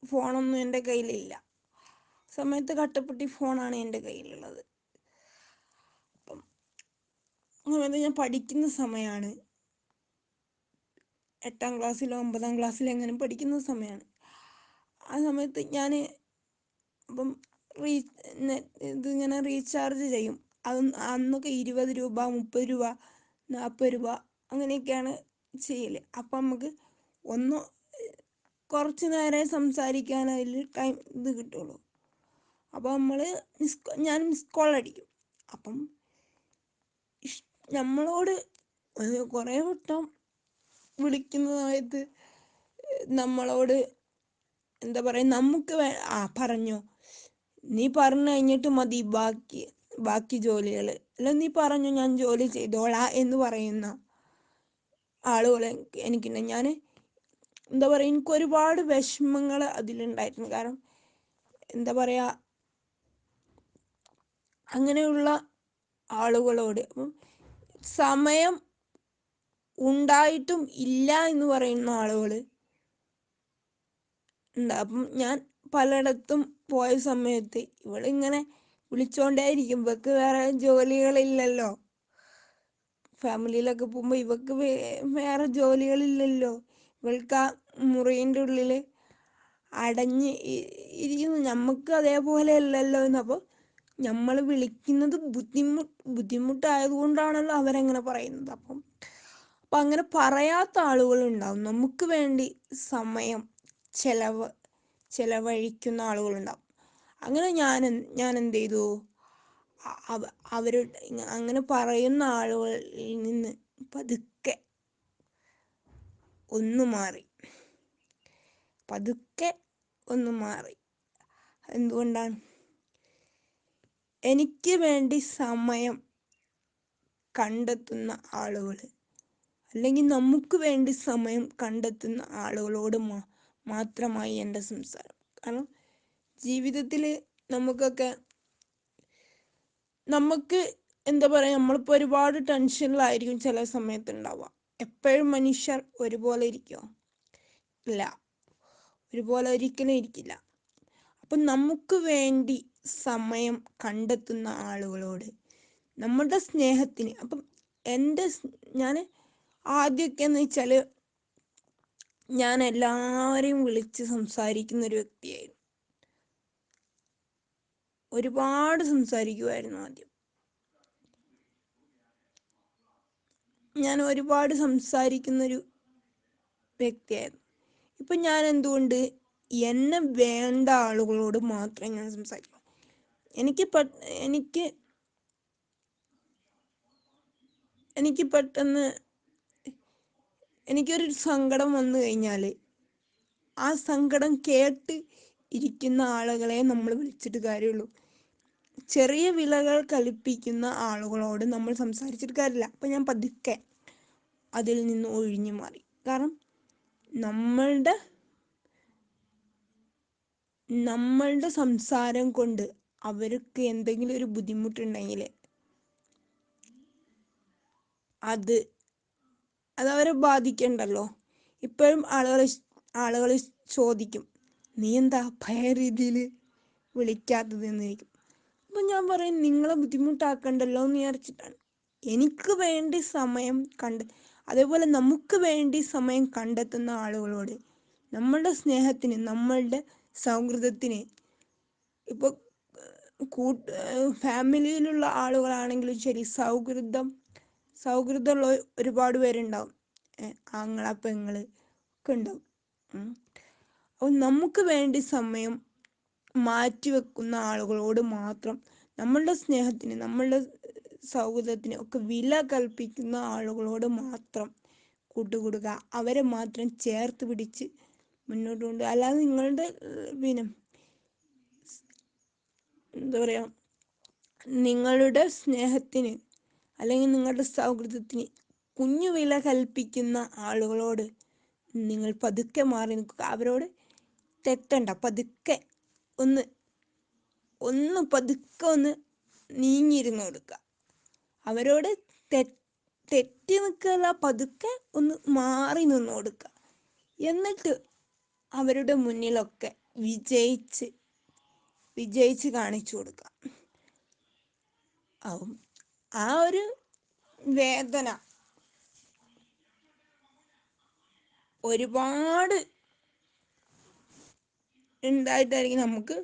Speaker 1: ഫോണൊന്നും എൻ്റെ കയ്യിലില്ല. സമയത്ത് കട്ടപ്പെട്ടി ഫോണാണ് എൻ്റെ കയ്യിലുള്ളത്. അപ്പം സമയത്ത് ഞാൻ പഠിക്കുന്ന സമയമാണ്, 8ാം ക്ലാസ്സിലോ 9ാം ക്ലാസ്സിലോ എങ്ങനെ പഠിക്കുന്ന സമയമാണ്. ആ സമയത്ത് ഞാൻ അപ്പം ഇതിങ്ങനെ റീചാർജ് ചെയ്യും. അന്നൊക്കെ 20 രൂപ, 30 രൂപ, 40 രൂപ അങ്ങനെയൊക്കെയാണ് ചെയ്യല്. അപ്പം നമുക്ക് കുറച്ച് നേരം സംസാരിക്കാൻ അതിൽ ടൈം കിട്ടുള്ളൂ. അപ്പോൾ ഞാൻ മിസ് കോൾ അടിക്കും. അപ്പം നമ്മളോട് കുറേ വട്ടം വിളിക്കുന്ന സമയത്ത് നമ്മളോട് എന്താ പറയുക, നമുക്ക് പറഞ്ഞോ, നീ പറഞ്ഞു കഴിഞ്ഞിട്ട് മതി ബാക്കി ജോലികൾ, അല്ല നീ പറഞ്ഞു ഞാൻ ജോലി ചെയ്തോളാം എന്ന് പറയുന്ന ആളുകൾ എനിക്കുണ്ട്. ഞാൻ എന്താ പറയുക, എനിക്ക് ഒരുപാട് വിഷമങ്ങൾ അതിലുണ്ടായിരുന്നു. കാരണം എന്താ പറയുക, അങ്ങനെയുള്ള ആളുകളോട് സമയം ഉണ്ടായിട്ടും ഇല്ല എന്ന് പറയുന്ന ആളുകൾ ഉണ്ട്. അപ്പം ഞാൻ പലയിടത്തും പോയ സമയത്ത് ഇവളിങ്ങനെ വിളിച്ചോണ്ടേയിരിക്കും. ഇവക്ക് വേറെ ജോലികളില്ലല്ലോ. ഫാമിലിയിലൊക്കെ പോകുമ്പോൾ ഇവക്ക് വേറെ ജോലികളില്ലല്ലോ. ഇവൾക്ക് ആ മുറിൻ്റെ ഉള്ളിൽ അടഞ്ഞ് ഇരിക്കുന്നു. നമുക്ക് അതേപോലെ അല്ലല്ലോ എന്ന്. അപ്പോൾ നമ്മൾ വിളിക്കുന്നത് ബുദ്ധിമുട്ടായതുകൊണ്ടാണല്ലോ അവരെങ്ങനെ പറയുന്നത്. അപ്പം അങ്ങനെ പറയാത്ത ആളുകളുണ്ടാവും. നമുക്ക് വേണ്ടി സമയം ചെലവഴിക്കുന്ന ആളുകളുണ്ടാവും. അങ്ങനെ ഞാൻ എന്ത് ചെയ്തു, അവരോട് അങ്ങനെ പറയുന്ന ആളുകളിൽ നിന്ന് പതുക്കെ ഒന്ന് മാറി. എന്തുകൊണ്ടാണ്? എനിക്ക് വേണ്ടി സമയം കണ്ടെത്തുന്ന ആളുകൾ, അല്ലെങ്കിൽ നമുക്ക് വേണ്ടി സമയം കണ്ടെത്തുന്ന ആളുകളോട് മാത്രമായി എൻ്റെ സംസാരം. കാരണം ജീവിതത്തിൽ നമുക്ക് എന്താ പറയുക, നമ്മളിപ്പോൾ ഒരുപാട് ടെൻഷനിലായിരിക്കും ചില സമയത്ത് ഉണ്ടാവുക. എപ്പോഴും മനുഷ്യർ ഒരുപോലെ ഇരിക്കുമോ? ഇല്ല, ഒരുപോലെ ഒരിക്കലും ഇരിക്കില്ല. അപ്പം നമുക്ക് വേണ്ടി സമയം കണ്ടെത്തുന്ന ആളുകളോട് നമ്മളുടെ സ്നേഹത്തിന്, അപ്പം ഞാൻ ആദ്യമൊക്കെ എന്ന് വെച്ചാൽ ഞാൻ എല്ലാവരെയും വിളിച്ച് സംസാരിക്കുന്ന ഒരു വ്യക്തിയായിരുന്നു. ഒരുപാട് സംസാരിക്കുമായിരുന്നു ആദ്യം. ഞാൻ ഒരുപാട് സംസാരിക്കുന്നൊരു വ്യക്തിയായിരുന്നു. ഇപ്പം ഞാൻ എന്തുകൊണ്ട് എന്നെ വേണ്ട ആളുകളോട് മാത്രമേ ഞാൻ സംസാരിക്കൂ. എനിക്ക് പെട്ടെന്ന് എനിക്കൊരു സങ്കടം വന്നു കഴിഞ്ഞാൽ ആ സങ്കടം കേട്ട് ഇരിക്കുന്ന ആളുകളെ നമ്മൾ വിളിച്ചിട്ട് കാര്യമുള്ളൂ. ചെറിയ വിളകൾ കൽപ്പിക്കുന്ന ആളുകളോട് നമ്മൾ സംസാരിച്ചിട്ട് കാര്യമില്ല. അപ്പം ഞാൻ പതുക്കെ അതിൽ നിന്ന് ഒഴിഞ്ഞു മാറി. കാരണം നമ്മളുടെ സംസാരം കൊണ്ട് അവർക്ക് എന്തെങ്കിലും ഒരു ബുദ്ധിമുട്ടുണ്ടെങ്കിൽ അത് അവരെ ബാധിക്കണ്ടല്ലോ. ഇപ്പോഴും ആളുകൾ ചോദിക്കും, നീ എന്താ പഴയ രീതിയിൽ വിളിക്കാത്തത് എന്നിരിക്കും. അപ്പം ഞാൻ പറയും, നിങ്ങളെ ബുദ്ധിമുട്ടാക്കണ്ടല്ലോ എന്ന് വിചാരിച്ചിട്ടാണ്. എനിക്ക് വേണ്ടി സമയം അതേപോലെ നമുക്ക് വേണ്ടി സമയം കണ്ടെത്തുന്ന ആളുകളോട് നമ്മളുടെ സ്നേഹത്തിന്, നമ്മളുടെ സൗഹൃദത്തിന്, ഇപ്പോൾ ഫാമിലിയിലുള്ള ആളുകളാണെങ്കിലും ശരി, സൗഹൃദമുള്ള ഒരുപാട് പേരുണ്ടാവും. ആങ്ങള പെങ്ങൾ ഒക്കെ ഉണ്ടാവും. അപ്പോൾ നമുക്ക് വേണ്ടി സമയം മാറ്റിവെക്കുന്ന ആളുകളോട് മാത്രം, നമ്മളുടെ സ്നേഹത്തിന്, നമ്മളുടെ സൗഹൃദത്തിന് ഒക്കെ വില കൽപ്പിക്കുന്ന ആളുകളോട് മാത്രം കൂട്ടുകൂടുക, അവരെ മാത്രം ചേർത്ത് പിടിച്ച് മുന്നോട്ട് കൊണ്ട്, അല്ലാതെ നിങ്ങളുടെ പിന്നെ എന്താ പറയുക, നിങ്ങളുടെ സ്നേഹത്തിന് അല്ലെങ്കിൽ നിങ്ങളുടെ സൗഹൃദത്തിന് കുഞ്ഞു വില കൽപ്പിക്കുന്ന ആളുകളോട് നിങ്ങൾ പതുക്കെ മാറി നിൽക്കുക. അവരോട് തെറ്റണ്ട, പതുക്കെ ഒന്ന് പതുക്കെ ഒന്ന് നീങ്ങിയിരുന്ന് കൊടുക്കുക. അവരോട് തെറ്റി നിൽക്കുകയല്ല, പതുക്കെ ഒന്ന് മാറി നിന്ന് കൊടുക്കുക. എന്നിട്ട് അവരുടെ മുന്നിലൊക്കെ വിജയിച്ച് കാണിച്ചു കൊടുക്കുക. ആ ഒരു വേദന ഒരുപാട് ഉണ്ടായിട്ടായിരിക്കും നമുക്ക്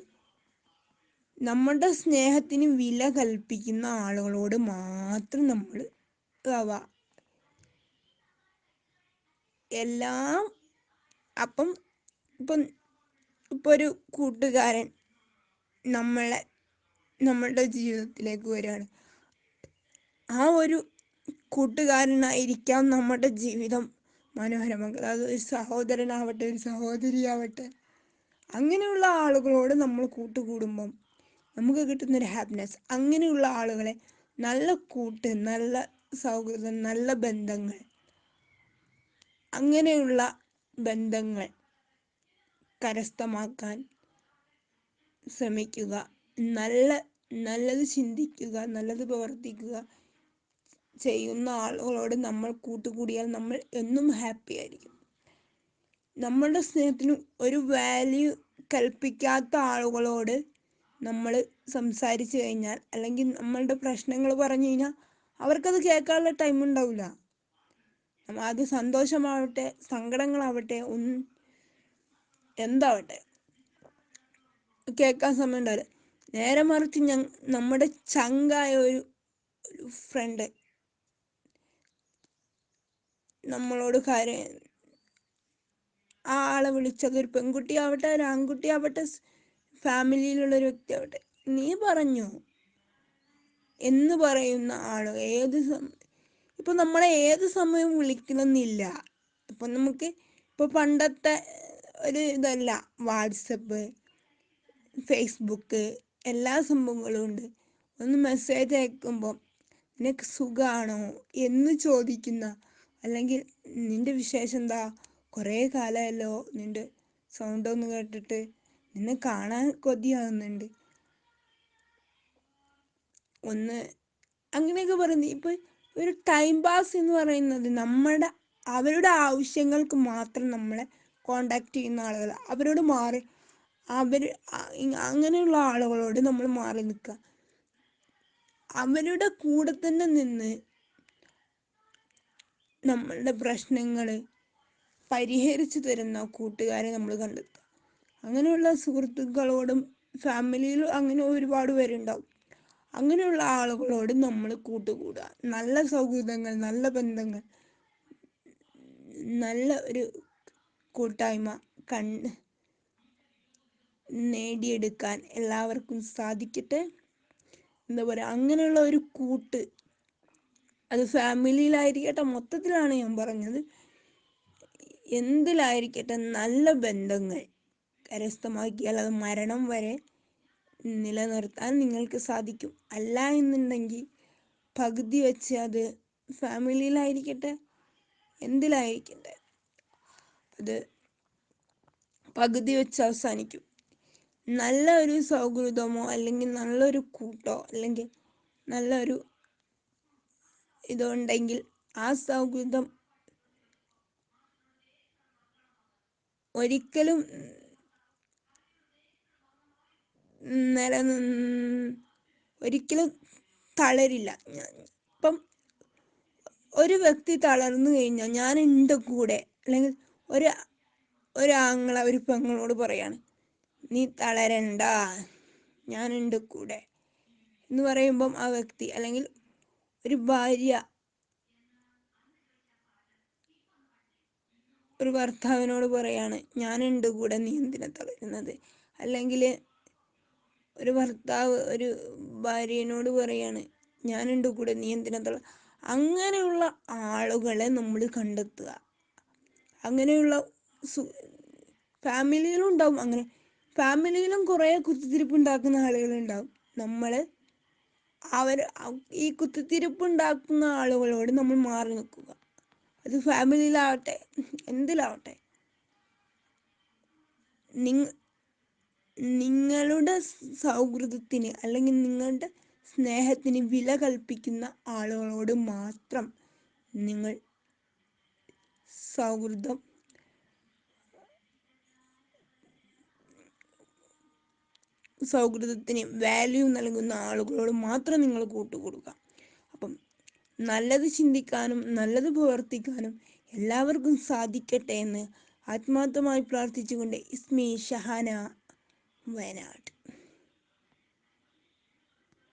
Speaker 1: നമ്മുടെ സ്നേഹത്തിന് വില കൽപ്പിക്കുന്ന ആളുകളോട് മാത്രം നമ്മൾ എല്ലാം. ഇപ്പം ഒരു കൂട്ടുകാരൻ നമ്മളുടെ ജീവിതത്തിലേക്ക് വരികയാണ്. ആ ഒരു കൂട്ടുകാരനായിരിക്കാം നമ്മുടെ ജീവിതം മനോഹരമാക്കുക. അത് ഒരു സഹോദരനാവട്ടെ, ഒരു സഹോദരിയാവട്ടെ, അങ്ങനെയുള്ള ആളുകളോട് നമ്മൾ കൂട്ടുകൂടുമ്പം നമുക്ക് കിട്ടുന്നൊരു ഹാപ്പിനെസ്. അങ്ങനെയുള്ള ആളുകളെ, നല്ല കൂട്ട്, നല്ല സൗഹൃദം, നല്ല ബന്ധങ്ങൾ, അങ്ങനെയുള്ള ബന്ധങ്ങൾ കരസ്ഥമാക്കാൻ ശ്രമിക്കുക. നല്ലത് ചിന്തിക്കുക, നല്ലത് പ്രവർത്തിക്കുക ചെയ്യുന്ന ആളുകളോട് നമ്മൾ കൂട്ടുകൂടിയാൽ നമ്മൾ എന്നും ഹാപ്പി ആയിരിക്കും. നമ്മളുടെ സ്നേഹത്തിന് ഒരു വാല്യൂ കൽപ്പിക്കാത്ത ആളുകളോട് നമ്മൾ സംസാരിച്ചു കഴിഞ്ഞാൽ, അല്ലെങ്കിൽ നമ്മളുടെ പ്രശ്നങ്ങൾ പറഞ്ഞു കഴിഞ്ഞാൽ, അവർക്കത് കേൾക്കാനുള്ള ടൈം ഉണ്ടാവില്ല. അത് സന്തോഷമാവട്ടെ, സങ്കടങ്ങളാവട്ടെ, എന്താവട്ടെ, കേൾക്കാൻ സമയം ഉണ്ടാവില്ല. നേരെ മറിച്ച് നമ്മുടെ ചങ്കായ ഒരു ഫ്രണ്ട് നമ്മളോട് ആ ആളെ വിളിച്ചത്, ഒരു പെൺകുട്ടിയാവട്ടെ, ഒരു ആൺകുട്ടിയാവട്ടെ, ഫാമിലിയിലുള്ളൊരു വ്യക്തിയാവട്ടെ, നീ പറഞ്ഞു എന്ന് പറയുന്ന ആള് ഇപ്പം നമ്മളെ ഏത് സമയവും വിളിക്കണമെന്നില്ല. ഇപ്പം നമുക്ക് പണ്ടത്തെ ഒരു ഇതല്ല, വാട്സപ്പ്, ഫേസ്ബുക്ക്, എല്ലാ സംഭവങ്ങളും ഉണ്ട്. ഒന്ന് മെസ്സേജ് അയക്കുമ്പോൾ നിനക്ക് സുഖമാണോ എന്ന് ചോദിക്കുന്ന, അല്ലെങ്കിൽ നിന്റെ വിശേഷം എന്താ, കുറേ കാലമല്ലോ നിന്റെ സൗണ്ട് ഒന്ന് കേട്ടിട്ട്, നിന്നെ കാണാൻ കൊതിയാകുന്നുണ്ട്, അങ്ങനെയൊക്കെ പറയുന്നത്. ഇപ്പം ഒരു ടൈം പാസ് എന്ന് പറയുന്നത് അവരുടെ ആവശ്യങ്ങൾക്ക് മാത്രം നമ്മളെ കോണ്ടാക്ട് ചെയ്യുന്ന ആളുകൾ, അവരോട് മാറി അങ്ങനെയുള്ള ആളുകളോട് നമ്മൾ മാറി നിൽക്കുക. അവരുടെ കൂടെ തന്നെ നിന്ന് നമ്മളുടെ പ്രശ്നങ്ങൾ പരിഹരിച്ചു തരുന്ന കൂട്ടുകാരെ നമ്മൾ കണ്ടെത്തുക. അങ്ങനെയുള്ള സുഹൃത്തുക്കളോടും ഫാമിലിയിലും അങ്ങനെ ഒരുപാട് പേരുണ്ടാവും. അങ്ങനെയുള്ള ആളുകളോട് നമ്മൾ കൂട്ടുകൂടുക. നല്ല സൗഹൃദങ്ങൾ, നല്ല ബന്ധങ്ങൾ, നല്ല ഒരു കൂട്ടായ്മ നേടിയെടുക്കാൻ എല്ലാവർക്കും സാധിക്കട്ടെ. എന്താ പറയുക, അങ്ങനെയുള്ള ഒരു കൂട്ട്, അത് ഫാമിലിയിലായിരിക്കട്ടെ, മൊത്തത്തിലാണ് ഞാൻ പറഞ്ഞത്, എന്തിലായിരിക്കട്ടെ, നല്ല ബന്ധങ്ങൾ കരസ്ഥമാക്കിയാൽ അത് മരണം വരെ നിലനിർത്താൻ നിങ്ങൾക്ക് സാധിക്കും. അല്ല എന്നുണ്ടെങ്കിൽ പകുതി വെച്ച് അത് ഫാമിലിയിലായിരിക്കട്ടെ, എന്തിലായിരിക്കട്ടെ, അത് പകുതി വെച്ച് അവസാനിക്കും. നല്ല ഒരു സൗഹൃദമോ അല്ലെങ്കിൽ നല്ലൊരു കൂട്ടോ അല്ലെങ്കിൽ നല്ലൊരു ഇതുണ്ടെങ്കിൽ ആ സൗഹൃദം ഒരിക്കലും ഒരിക്കലും തളരില്ല. ഇപ്പം ഒരു വ്യക്തി തളർന്നു കഴിഞ്ഞാൽ, ഞാൻ എൻ്റെ കൂടെ, അല്ലെങ്കിൽ ഒരാങ്ങള ഒരു പെങ്ങളോട് പറയാണ്, നീ തളരണ്ട, ഞാൻ എൻ്റെ കൂടെ എന്ന് പറയുമ്പം ആ വ്യക്തി, അല്ലെങ്കിൽ ഒരു ഭാര്യ ഒരു ഭർത്താവിനോട് പറയാണ്, ഞാൻ എൻ്റെ കൂടെ, നീ എന്തിനാ തളരുന്നത്, അല്ലെങ്കിൽ ഒരു ഭർത്താവ് ഒരു ഭാര്യനോട് പറയാണ് ഞാനുണ്ട് കൂടെ, നീ എന്തിനാ അങ്ങനെയുള്ള ആളുകളെ നമ്മൾ കണ്ടെത്തുക. അങ്ങനെയുള്ള ഫാമിലിയിലും ഉണ്ടാവും, അങ്ങനെ ഫാമിലിയിലും കുറേ കുത്തിത്തിരിപ്പ് ഉണ്ടാക്കുന്ന ആളുകളുണ്ടാവും. നമ്മൾ ഈ കുത്തിത്തിരിപ്പ് ഉണ്ടാക്കുന്ന ആളുകളോട് നമ്മൾ മാറി നിൽക്കുക. അത് ഫാമിലിയിലാവട്ടെ എന്തിലാവട്ടെ. നിങ്ങളുടെ സൗഹൃദത്തിന് അല്ലെങ്കിൽ നിങ്ങളുടെ സ്നേഹത്തിന് വില കൽപ്പിക്കുന്ന ആളുകളോട് മാത്രം നിങ്ങൾ സൗഹൃദത്തിന് വാല്യൂ നൽകുന്ന ആളുകളോട് മാത്രം നിങ്ങൾ കൂട്ടുകൊടുക്കുക. അപ്പം നല്ലത് ചിന്തിക്കാനും നല്ലത് പ്രവർത്തിക്കാനും എല്ലാവർക്കും സാധിക്കട്ടെ എന്ന് ആത്മാർത്ഥമായി പ്രാർത്ഥിച്ചുകൊണ്ട് ഇസ്മി ഷഹാന വയനാട്.